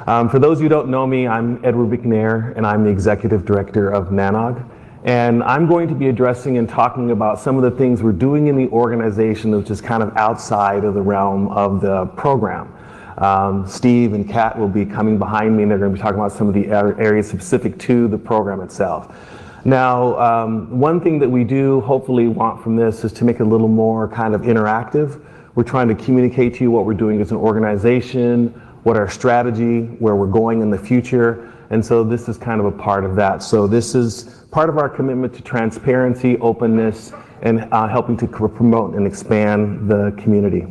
For those who don't know me, I'm Edward McNair, and I'm the Executive Director of NANOG. And I'm going to be addressing and talking about some of the things we're doing in the organization which is kind of outside of the realm of the program. Steve and Kat will be coming behind me, and they're going to be talking about some of the areas specific to the program itself. Now, one thing that we do hopefully want from this is to make it a little more kind of interactive. We're trying to communicate to you what we're doing as an organization, what our strategy, where we're going in the future, and so this is kind of a part of that. So this is part of our commitment to transparency, openness, and helping to promote and expand the community.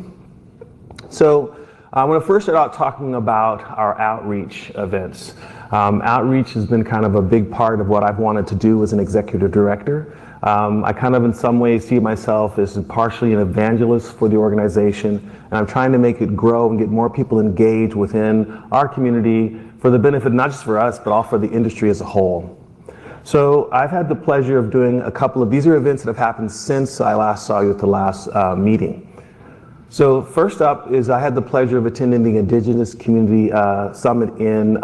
So I want to first start out talking about our outreach events. Outreach has been kind of a big part of what I've wanted to do as an executive director. I kind of in some ways see myself as partially an evangelist for the organization, and I'm trying to make it grow and get more people engaged within our community for the benefit not just for us, but also for the industry as a whole. So I've had the pleasure of doing a couple of, these are events that have happened since I last saw you at the last meeting. So first up is I had the pleasure of attending the Indigenous Community Summit in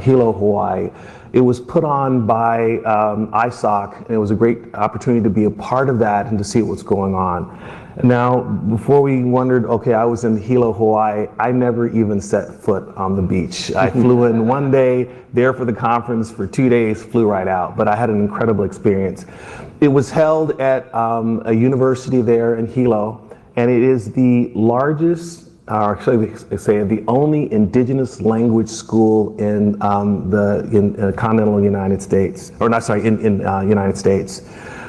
Hilo, Hawaii. It was put on by ISOC, and it was a great opportunity to be a part of that and to see what's going on. Now, before we wondered, okay, I was in Hilo, Hawaii, I never even set foot on the beach. I flew in one day, there for the conference for 2 days, flew right out, but I had an incredible experience. It was held at a university there in Hilo, and it is the largest, or actually say the only indigenous language school in the continental United States, or not, sorry, in United States.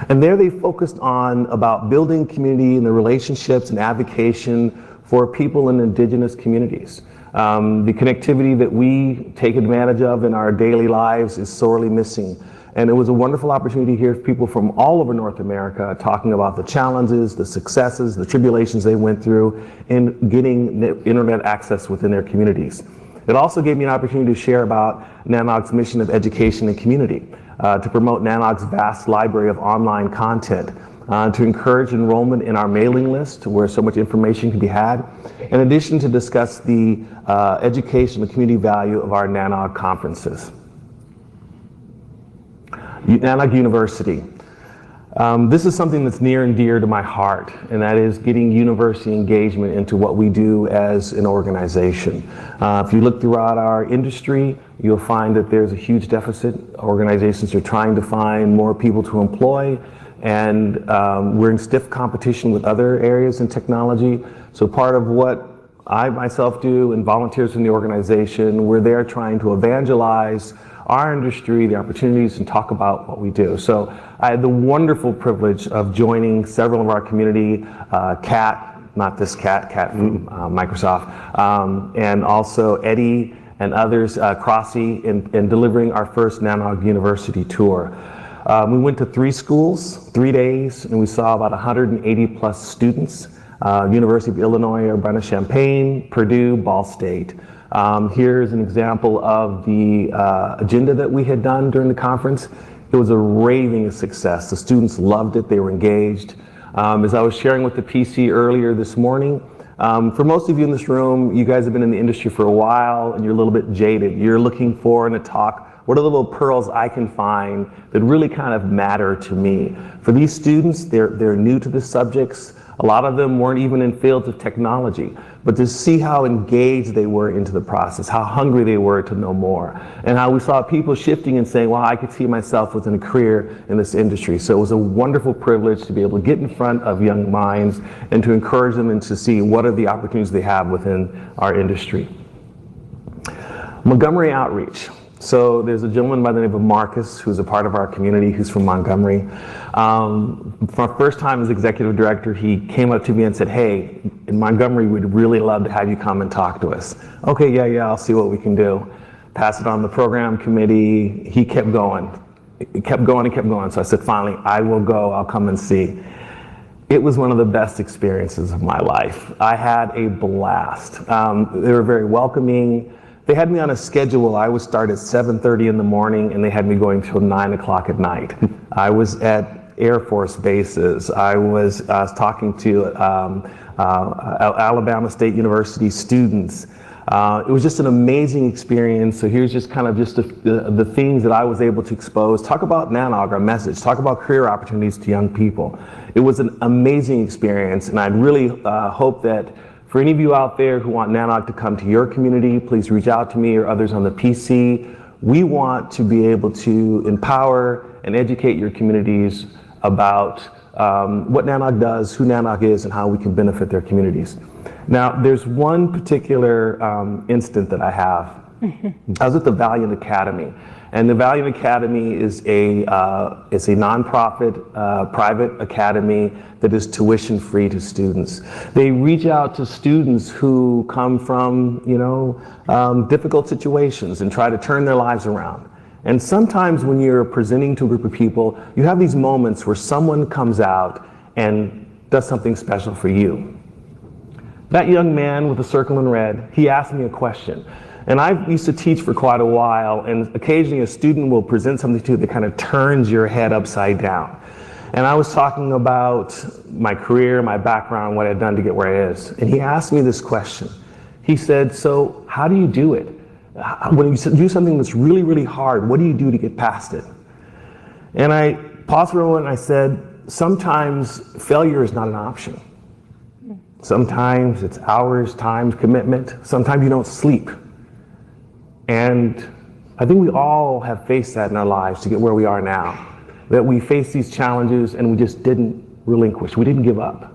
And there they focused on about building community and the relationships and advocacy for people in indigenous communities. The connectivity that we take advantage of in our daily lives is sorely missing. And it was a wonderful opportunity to hear people from all over North America talking about the challenges, the successes, the tribulations they went through in getting internet access within their communities. It also gave me an opportunity to share about NANOG's mission of education and community, to promote NANOG's vast library of online content, to encourage enrollment in our mailing list where so much information can be had, in addition to discuss the education and community value of our NANOG conferences. NANOG University. This is something that's near and dear to my heart, and that is getting university engagement into what we do as an organization. If you look throughout our industry, you'll find that there's a huge deficit. Organizations are trying to find more people to employ, and we're in stiff competition with other areas in technology. So part of what I myself do and volunteers in the organization, we're there trying to evangelize our industry, the opportunities, and talk about what we do. So I had the wonderful privilege of joining several of our community, Kat, not this Kat from Microsoft, and also Eddie and others, Crossy, in delivering our first NANOG University tour. We went to 3 schools, 3 days, and we saw about 180 plus students. University of Illinois, Urbana-Champaign, Purdue, Ball State. Here's an example of the agenda that we had done during the conference. It was a raving success. The students loved it, they were engaged. As I was sharing with the PC earlier this morning, for most of you in this room, you guys have been in the industry for a while and you're a little bit jaded. You're looking for in a talk, what are the little pearls I can find that really kind of matter to me? For these students, they're new to the subjects. A lot of them weren't even in fields of technology, but to see how engaged they were into the process, how hungry they were to know more, and how we saw people shifting and saying, well, I could see myself within a career in this industry. So it was a wonderful privilege to be able to get in front of young minds and to encourage them and to see what are the opportunities they have within our industry. Montgomery Outreach. So there's a gentleman by the name of Marcus who's a part of our community who's from Montgomery. For first time as executive director, he came up to me and said, hey, in Montgomery, we'd really love to have you come and talk to us. Okay, yeah, I'll see what we can do. Pass it on the program committee. He kept going. It kept going and kept going. So I said, finally, I will go, I'll come and see. It was one of the best experiences of my life. I had a blast. They were very welcoming. They had me on a schedule. I would start at 7:30 in the morning and they had me going till 9 o'clock at night. I was at Air Force bases. I was talking to Alabama State University students. It was just an amazing experience. So here's just kind of just the things that I was able to expose. Talk about NANOG, our message. Talk about career opportunities to young people. It was an amazing experience, and I really hope that for any of you out there who want NANOG to come to your community, please reach out to me or others on the PC. We want to be able to empower and educate your communities about what NANOG does, who NANOG is, and how we can benefit their communities. Now, there's one particular instant that I have. I was at the Valiant Academy, and the Valiant Academy is a nonprofit private academy that is tuition free to students. They reach out to students who come from, difficult situations and try to turn their lives around. And sometimes when you're presenting to a group of people, you have these moments where someone comes out and does something special for you. That young man with the circle in red, he asked me a question. And I used to teach for quite a while, and occasionally a student will present something to you that kind of turns your head upside down. And I was talking about my career, my background, what I'd done to get where I is. And he asked me this question. He said, so how do you do it? When you do something that's really, really hard, what do you do to get past it? And I paused for a moment and I said, sometimes failure is not an option. Sometimes it's hours, time, commitment. Sometimes you don't sleep. And I think we all have faced that in our lives to get where we are now. That we face these challenges and we just didn't relinquish, we didn't give up.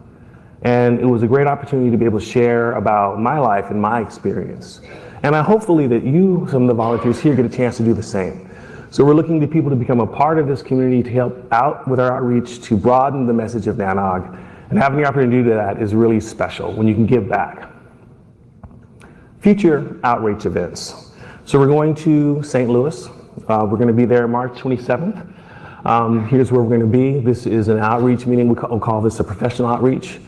And it was a great opportunity to be able to share about my life and my experience. And hopefully that you, some of the volunteers here, get a chance to do the same. So we're looking to people to become a part of this community, to help out with our outreach, to broaden the message of NANOG. And having the opportunity to do that is really special when you can give back. Future outreach events. So we're going to St. Louis. We're going to be there March 27th. Here's where we're going to be. This is an outreach meeting. We'll call this a professional outreach.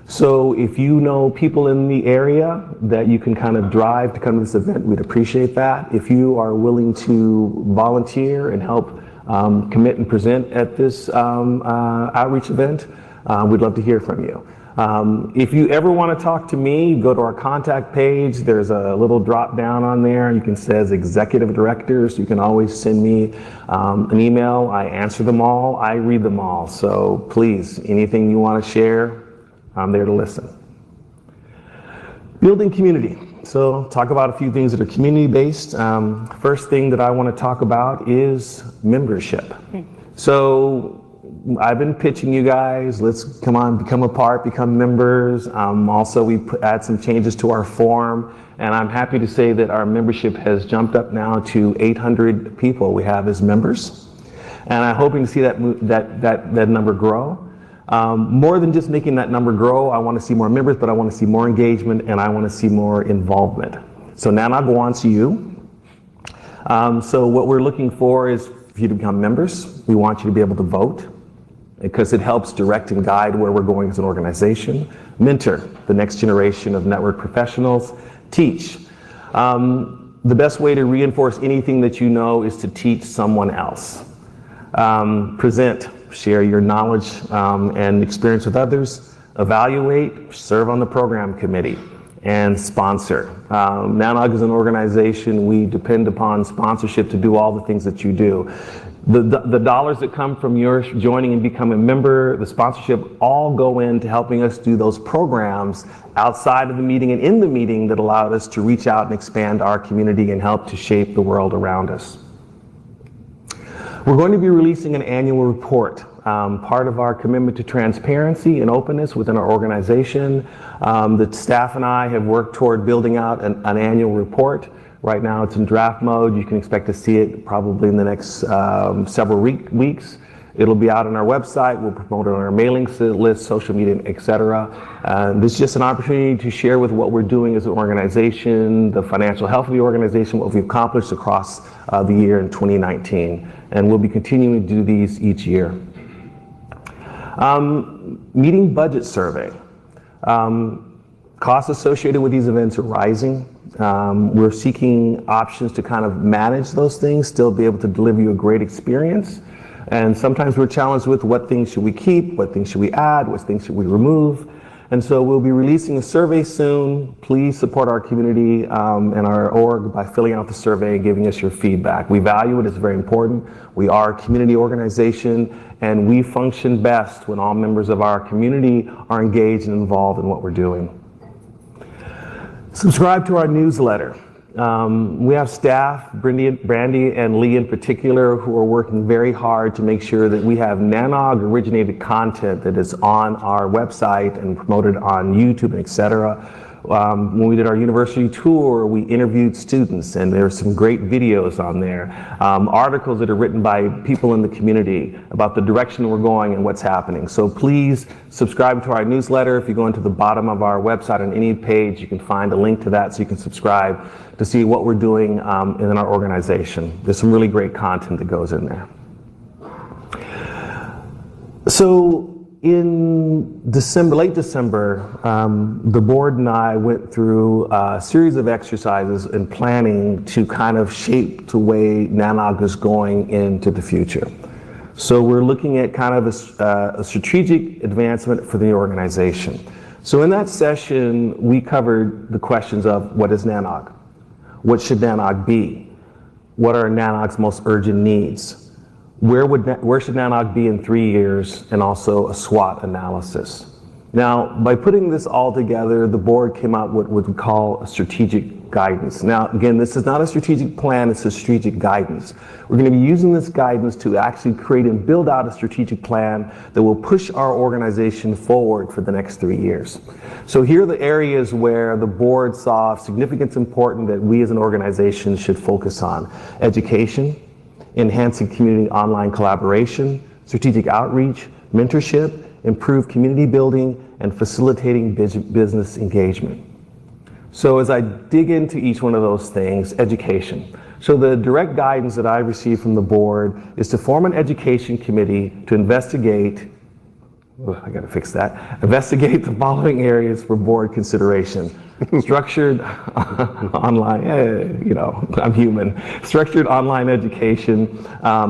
So if you know people in the area that you can kind of drive to come to this event, we'd appreciate that. If you are willing to volunteer and help commit and present at this outreach event, we'd love to hear from you. If you ever want to talk to me, go to our contact page. There's a little drop down on there. You can say as executive directors, you can always send me an email. I answer them all. I read them all. So please, anything you want to share, I'm there to listen. Building community. So talk about a few things that are community-based. First thing that I want to talk about is membership. So I've been pitching you guys, let's come on, become a part, become members. Also, we add some changes to our form, and I'm happy to say that our membership has jumped up now to 800 people we have as members. And I'm hoping to see that number grow. More than just making that number grow, I want to see more members, but I want to see more engagement and I want to see more involvement. So NANOG wants you. So what we're looking for is for you to become members. We want you to be able to vote, because it helps direct and guide where we're going as an organization. Mentor the next generation of network professionals. Teach. The best way to reinforce anything that you know is to teach someone else. Present, share your knowledge and experience with others. Evaluate, serve on the program committee, and sponsor. NANOG is an organization, we depend upon sponsorship to do all the things that you do. The dollars that come from your joining and becoming a member, the sponsorship, all go into helping us do those programs outside of the meeting and in the meeting that allowed us to reach out and expand our community and help to shape the world around us. We're going to be releasing an annual report, part of our commitment to transparency and openness within our organization. The staff and I have worked toward building out an annual report. Right now it's in draft mode. You can expect to see it probably in the next several weeks. It'll be out on our website. We'll promote it on our mailing list, social media, etc. This is just an opportunity to share with what we're doing as an organization, the financial health of the organization, what we've accomplished across the year in 2019. And we'll be continuing to do these each year. Meeting budget survey. Costs associated with these events are rising. We're seeking options to kind of manage those things, still be able to deliver you a great experience. And sometimes we're challenged with what things should we keep, what things should we add, what things should we remove. And so we'll be releasing a survey soon. Please support our community and our org by filling out the survey and giving us your feedback. We value it, it's very important. We are a community organization, and we function best when all members of our community are engaged and involved in what we're doing. Subscribe to our newsletter. We have staff, Brandy and Lee in particular, who are working very hard to make sure that we have NANOG originated content that is on our website and promoted on YouTube, et cetera. When we did our university tour, we interviewed students, and there's some great videos on there. Articles that are written by people in the community about the direction we're going and what's happening. So please subscribe to our newsletter. If you go into the bottom of our website on any page, you can find a link to that so you can subscribe to see what we're doing in our organization. There's some really great content that goes in there. So in December, late December, the board and I went through a series of exercises and planning to kind of shape the way NANOG is going into the future. So we're looking at kind of a strategic advancement for the organization. So in that session, we covered the questions of what is NANOG? What should NANOG be? What are NANOG's most urgent needs? Where should NANOG be in 3 years, and also a SWOT analysis. Now, by putting this all together, the board came out with what we call a strategic guidance. Now, again, this is not a strategic plan, it's a strategic guidance. We're going to be using this guidance to actually create and build out a strategic plan that will push our organization forward for the next 3 years. So here are the areas where the board saw significance important that we as an organization should focus on. Education, enhancing community online collaboration, strategic outreach, mentorship, improved community building, and facilitating business engagement. So as I dig into each one of those things, education. So the direct guidance that I received from the board is to form an education committee to investigate investigate the following areas for board consideration. Structured online, I'm human. Structured online education,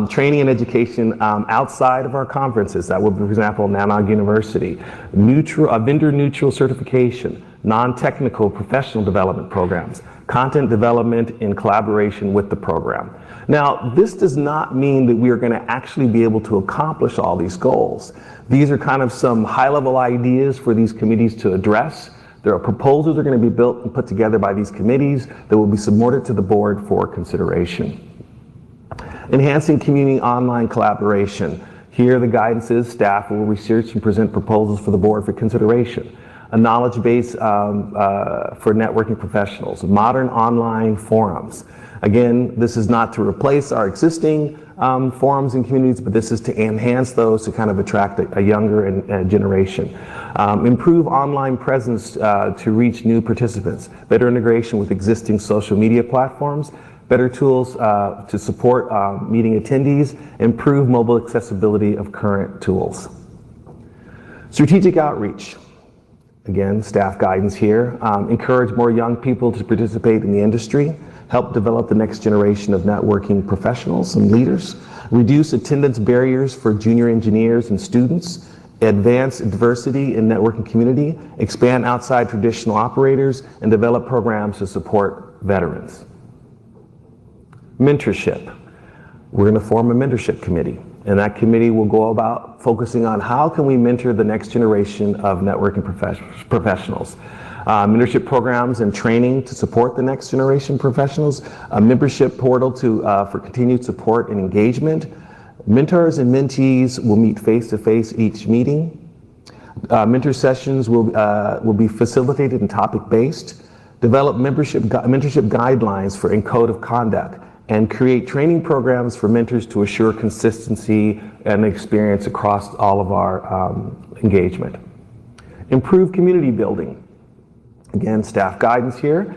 training and education outside of our conferences. That would be, for example, NANOG University. Vendor-neutral certification, non-technical professional development programs, content development in collaboration with the program. Now, this does not mean that we are going to actually be able to accomplish all these goals. These are kind of some high-level ideas for these committees to address. There are proposals that are going to be built and put together by these committees that will be submitted to the board for consideration. Enhancing community online collaboration. Here the guidance is staff will research and present proposals for the board for consideration. A knowledge base for networking professionals. Modern online forums. Again, this is not to replace our existing forums and communities, but this is to enhance those to kind of attract a younger generation. Improve online presence to reach new participants. Better integration with existing social media platforms. Better tools to support meeting attendees. Improve mobile accessibility of current tools. Strategic outreach. Again, staff guidance here. Encourage more young people to participate in the industry. Help develop the next generation of networking professionals and leaders. Reduce attendance barriers for junior engineers and students. Advance diversity in networking community. Expand outside traditional operators, and develop programs to support veterans. Mentorship. We're going to form a mentorship committee, and that committee will go about focusing on how can we mentor the next generation of networking professionals. Mentorship programs and training to support the next generation professionals, a membership portal for continued support and engagement. Mentors and mentees will meet face-to-face each meeting. Mentor sessions will be facilitated and topic-based. Develop mentorship guidelines for and code of conduct, and create training programs for mentors to assure consistency and experience across all of our engagement. Improve community building. Again, staff guidance here.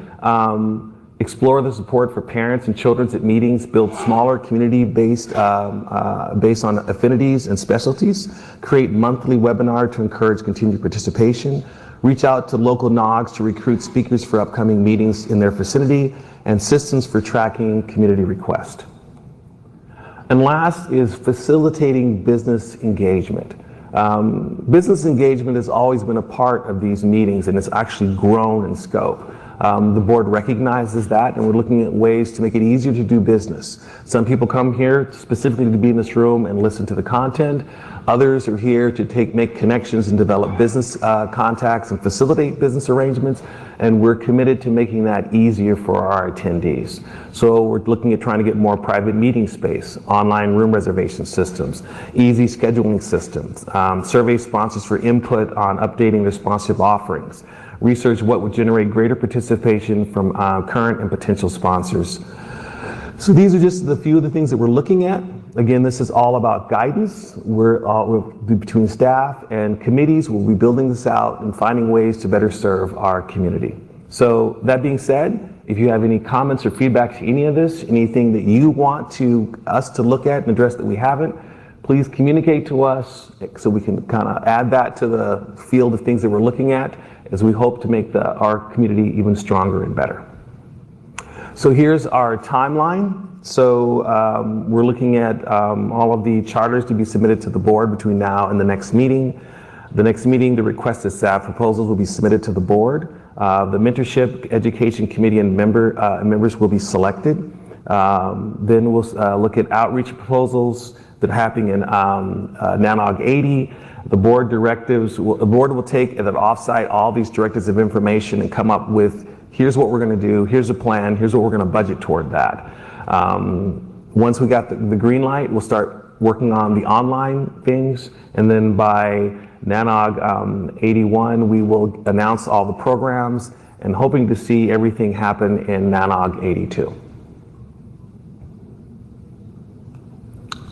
Explore the support for parents and children at meetings. Build smaller community based on affinities and specialties. Create monthly webinar to encourage continued participation. Reach out to local NOGs to recruit speakers for upcoming meetings in their vicinity, and systems for tracking community requests. And last is facilitating business engagement. Business engagement has always been a part of these meetings, and it's actually grown in scope. The board recognizes that, and we're looking at ways to make it easier to do business. Some people come here specifically to be in this room and listen to the content. Others are here to make connections and develop business contacts and facilitate business arrangements, and we're committed to making that easier for our attendees. So we're looking at trying to get more private meeting space, online room reservation systems, easy scheduling systems, survey sponsors for input on updating their sponsorship offerings, research what would generate greater participation from current and potential sponsors. So these are just the few of the things that we're looking at. Again, this is all about guidance. We're between staff and committees, we'll be building this out and finding ways to better serve our community. So that being said, if you have any comments or feedback to any of this, anything that you want us to look at and address that we haven't, please communicate to us so we can kind of add that to the field of things that we're looking at as we hope to make our community even stronger and better. So here's our timeline. So we're looking at all of the charters to be submitted to the board between now and the next meeting. The next meeting, the requested staff proposals will be submitted to the board. The mentorship education committee and members will be selected. Then we'll look at outreach proposals that are happening in NANOG 80. The board will take at an offsite all these directives of information and come up with, here's what we're going to do, here's a plan, here's what we're going to budget toward that. Once we got the green light, we'll start working on the online things, and then by NANOG 81, we will announce all the programs and hoping to see everything happen in NANOG 82.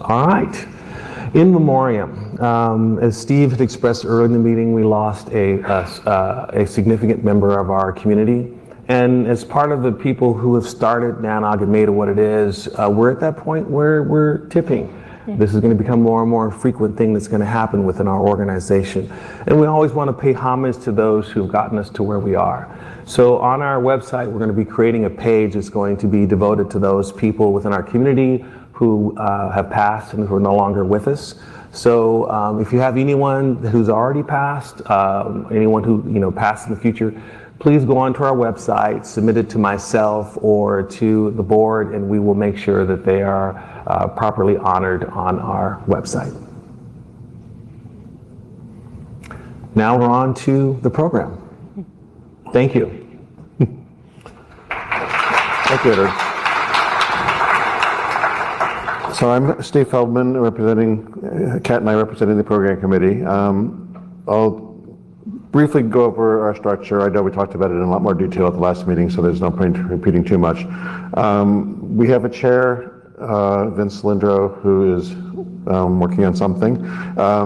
All right. In memoriam, as Steve had expressed earlier in the meeting, we lost a significant member of our community. And as part of the people who have started NANOG and made it what it is, we're at that point where we're tipping. This is going to become more and more a frequent thing that's going to happen within our organization. And we always want to pay homage to those who've gotten us to where we are. So on our website, we're going to be creating a page that's going to be devoted to those people within our community who have passed and who are no longer with us. So if you have anyone who's already passed, anyone who passed in the future, please go onto our website, submit it to myself or to the board, and we will make sure that they are properly honored on our website. Now we're on to the program. Thank you. Thank you, Edward. So I'm Steve Feldman, representing Kat and I representing the program committee. I'll briefly go over our structure. I know we talked about it in a lot more detail at the last meeting, so there's no point repeating too much. We have a chair, Vince Lindrow, who is working on something.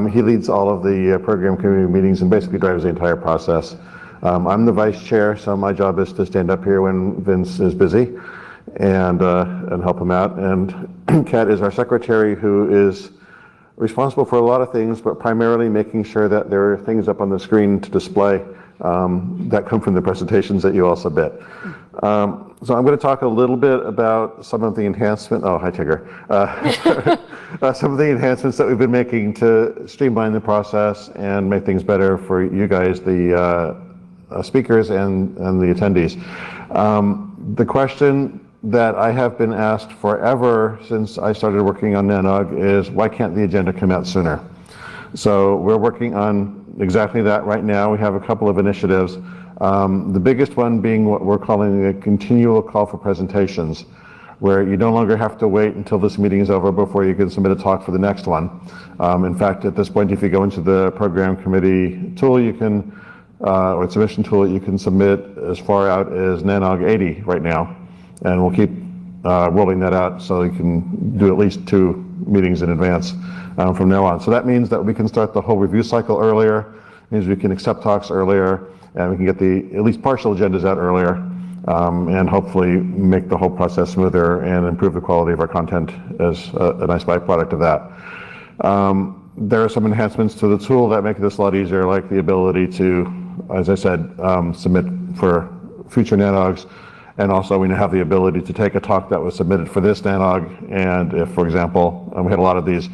He leads all of the program committee meetings and basically drives the entire process. I'm the vice chair, so my job is to stand up here when Vince is busy and help him out. And Kat is our secretary, who is responsible for a lot of things, but primarily making sure that there are things up on the screen to display that come from the presentations that you all submit. So I'm going to talk a little bit about some of the enhancements. Oh, hi, Tigger. Some of the enhancements that we've been making to streamline the process and make things better for you guys, the speakers and the attendees. The question that I have been asked forever since I started working on NANOG is, why can't the agenda come out sooner? So we're working on exactly that right now. We have a couple of initiatives. The biggest one being what we're calling a continual call for presentations, where you no longer have to wait until this meeting is over before you can submit a talk for the next one. In fact, at this point, if you go into the program committee tool, you can, or submission tool, you can submit as far out as NANOG 80 right now. And we'll keep rolling that out so you can do at least 2 meetings in advance from now on. So that means that we can start the whole review cycle earlier, means we can accept talks earlier, and we can get the at least partial agendas out earlier, and hopefully make the whole process smoother and improve the quality of our content as a nice byproduct of that. There are some enhancements to the tool that make this a lot easier, like the ability to, as I said, submit for future NANOGs. And also we now have the ability to take a talk that was submitted for this NANOG, and if, for example, we had a lot of these,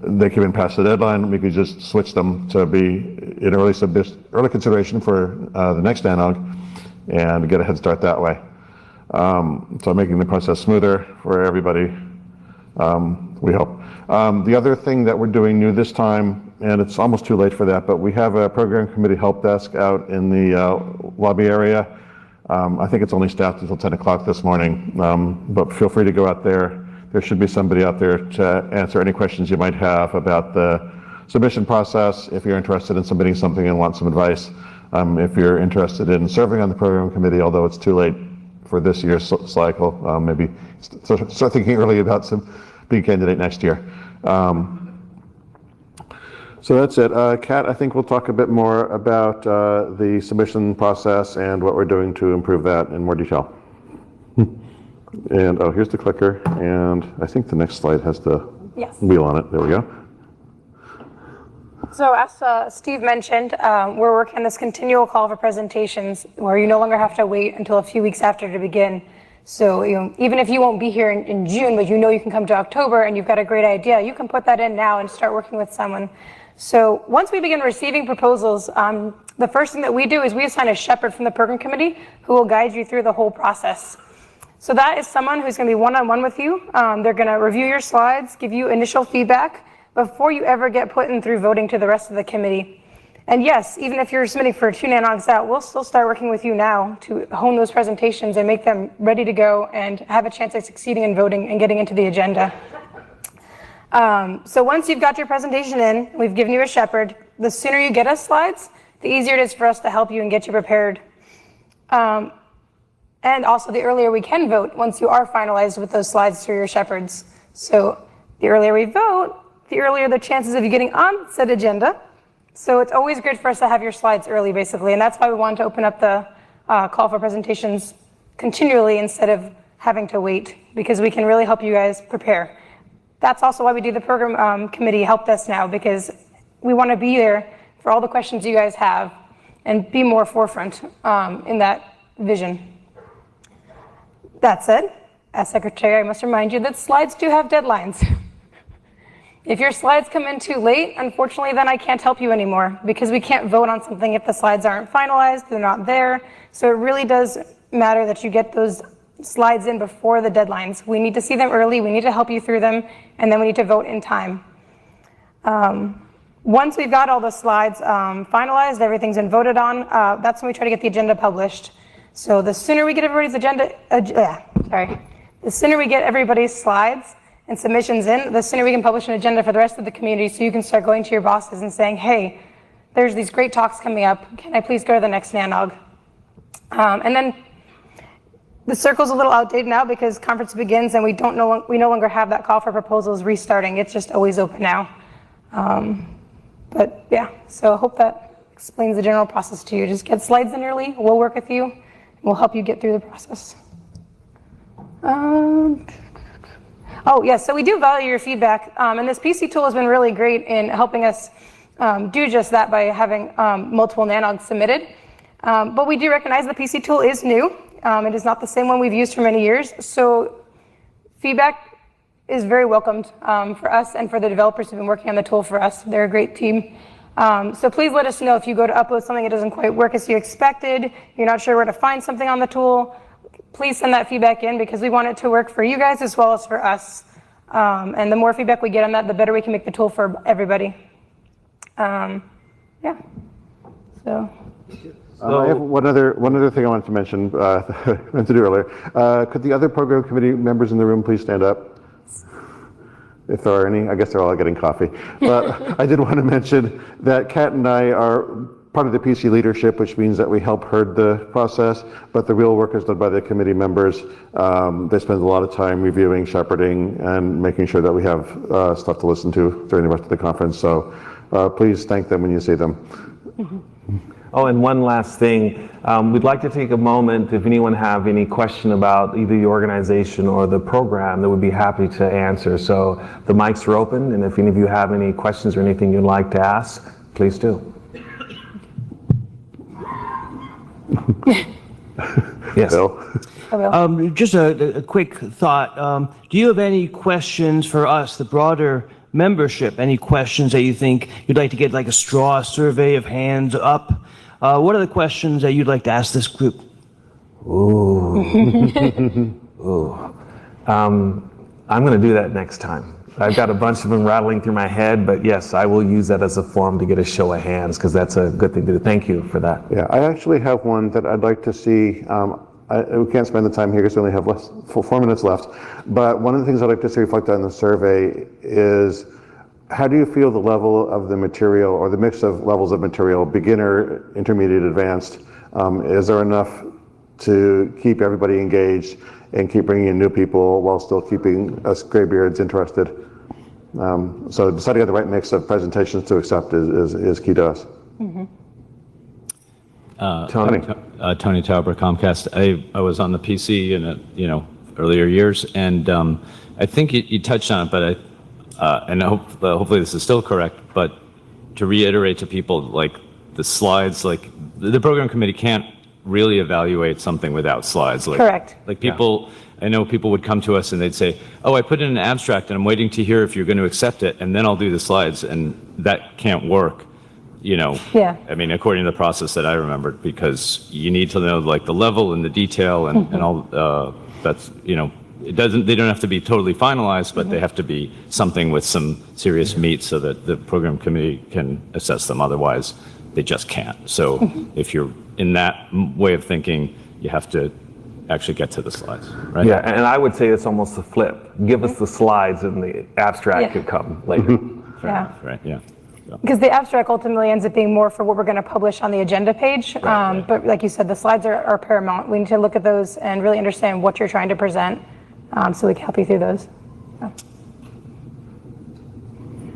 they came in past the deadline, we could just switch them to be in early consideration for the next NANOG and get a head start that way. So making the process smoother for everybody, we hope. The other thing that we're doing new this time, and it's almost too late for that, but we have a program committee help desk out in the lobby area. I think it's only staffed until 10 o'clock this morning, but feel free to go out there. There should be somebody out there to answer any questions you might have about the submission process, if you're interested in submitting something and want some advice, if you're interested in serving on the program committee, although it's too late for this year's cycle, maybe start thinking early about being a candidate next year. So that's it. Kat, I think we'll talk a bit more about the submission process and what we're doing to improve that in more detail. And oh, here's the clicker, and I think the next slide has the wheel on it. There we go. So as Steve mentioned, we're working on this continual call for presentations where you no longer have to wait until a few weeks after to begin. So even if you won't be here in June, but you can come to October and you've got a great idea, you can put that in now and start working with someone. So once we begin receiving proposals, the first thing that we do is we assign a shepherd from the program committee who will guide you through the whole process. So that is someone who's going to be one-on-one with you. They're going to review your slides, give you initial feedback before you ever get put in through voting to the rest of the committee. And yes, even if you're submitting for 2 NANOGs out, we'll still start working with you now to hone those presentations and make them ready to go and have a chance of succeeding in voting and getting into the agenda. So once you've got your presentation in, we've given you a shepherd, the sooner you get us slides, the easier it is for us to help you and get you prepared. And also the earlier we can vote once you are finalized with those slides through your shepherds. So the earlier we vote, the earlier the chances of you getting on said agenda. So it's always good for us to have your slides early, basically, and that's why we wanted to open up the call for presentations continually instead of having to wait, because we can really help you guys prepare. That's also why we do the program committee help desk now, because we want to be there for all the questions you guys have and be more forefront in that vision. That said, as secretary, I must remind you that slides do have deadlines. If your slides come in too late, unfortunately, then I can't help you anymore, because we can't vote on something if the slides aren't finalized, they're not there. So it really does matter that you get those slides in before the deadlines. We need to see them early, we need to help you through them, and then we need to vote in time. Once we've got all the slides finalized, everything's been voted on, that's when we try to get the agenda published. So the sooner we get everybody's the sooner we get everybody's slides and submissions in, the sooner we can publish an agenda for the rest of the community, so you can start going to your bosses and saying, hey, there's these great talks coming up, can I please go to the next NANOG? And then the circle's a little outdated now because conference begins and we no longer have that call for proposals restarting. It's just always open now. But yeah, so I hope that explains the general process to you. Just get slides in early, we'll work with you, and we'll help you get through the process. Oh yes, so we do value your feedback, and this PC tool has been really great in helping us do just that by having multiple NANOGs submitted. But we do recognize the PC tool is new. It is not the same one we've used for many years, so feedback is very welcomed for us and for the developers who've been working on the tool for us. They're a great team. So please let us know if you go to upload something that doesn't quite work as you expected, you're not sure where to find something on the tool, please send that feedback in, because we want it to work for you guys as well as for us. And the more feedback we get on that, the better we can make the tool for everybody. Yeah, so. I have one other thing I wanted to mention, I meant to do earlier. Could the other program committee members in the room please stand up? If there are any, I guess they're all getting coffee. But I did want to mention that Kat and I are part of the PC leadership, which means that we help herd the process, but the real work is done by the committee members. They spend a lot of time reviewing, shepherding, and making sure that we have stuff to listen to during the rest of the conference. So please thank them when you see them. Mm-hmm. Oh, and one last thing. We'd like to take a moment, if anyone have any question about either the organization or the program, that we'd be happy to answer. So the mics are open, and if any of you have any questions or anything you'd like to ask, please do. Yes. Bill? Just a quick thought. Do you have any questions for us, the broader membership, any questions that you think you'd like to get, like a straw survey of hands up? What are the questions that you'd like to ask this group? Ooh. Ooh. I'm going to do that next time. I've got a bunch of them rattling through my head, but yes, I will use that as a forum to get a show of hands, because that's a good thing to do. Thank you for that. Yeah, I actually have one that I'd like to see. We can't spend the time here because we only have 4 minutes left. But one of the things I'd like to see reflected on the survey is, how do you feel the level of the material, or the mix of levels of material, beginner, intermediate, advanced? Is there enough to keep everybody engaged and keep bringing in new people while still keeping us graybeards interested? So deciding on the right mix of presentations to accept is key to us. Mm-hmm. Tony. Tony Tauber, Comcast. I was on the PC in earlier years, and I think you touched on it, but hopefully this is still correct. But to reiterate to people, like the slides, like the program committee can't really evaluate something without slides. Like, Correct. Like people, I know people would come to us and they'd say, "Oh, I put in an abstract and I'm waiting to hear if you're going to accept it, and then I'll do the slides," and that can't work. Yeah. I mean, according to the process that I remembered, because you need to know like the level and the detail and all. That's they don't have to be totally finalized, but they have to be something with some serious meat so that the program committee can assess them. Otherwise, they just can't. So if you're in that way of thinking, you have to actually get to the slides, right? Yeah, and I would say it's almost a flip. Give us the slides and the abstract could come later. Yeah. Right, yeah. Because the abstract ultimately ends up being more for what we're going to publish on the agenda page. Right. But like you said, the slides are paramount. We need to look at those and really understand what you're trying to present, so we can help you through those.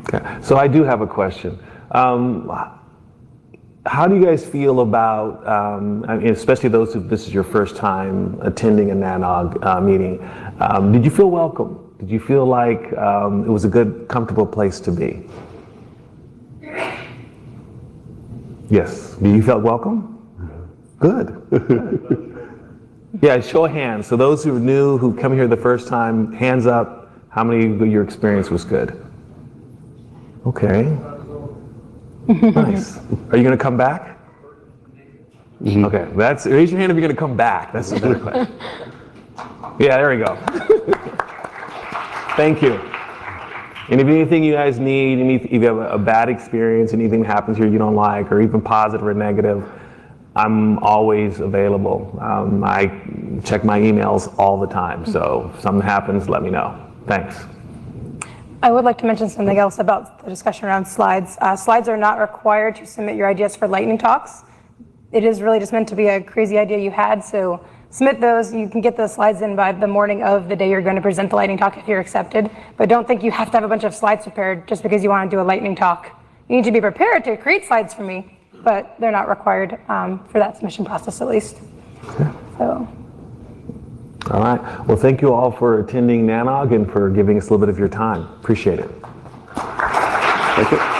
Okay. So I do have a question. How do you guys feel about, especially those who this is your first time attending a NANOG meeting, did you feel welcome? Did you feel like it was a good, comfortable place to be? Yes. Do you feel welcome? Good. Yeah, show of hands. So those who are new, who come here the first time, hands up. How many of your experience was good? Okay. Nice. Are you going to come back? Okay. Raise your hand if you're going to come back. That's a better question. Yeah, there we go. Thank you. And if anything you guys need, if you have a bad experience, anything happens here you don't like, or even positive or negative, I'm always available. I check my emails all the time, so if something happens, let me know. Thanks. I would like to mention something else about the discussion around slides. Slides are not required to submit your ideas for lightning talks. It is really just meant to be a crazy idea you had, so submit those. You can get the slides in by the morning of the day you're going to present the lightning talk if you're accepted. But don't think you have to have a bunch of slides prepared just because you want to do a lightning talk. You need to be prepared to create slides for me, but they're not required for that submission process at least. So. All right. Well, thank you all for attending NANOG and for giving us a little bit of your time. Appreciate it. Thank you.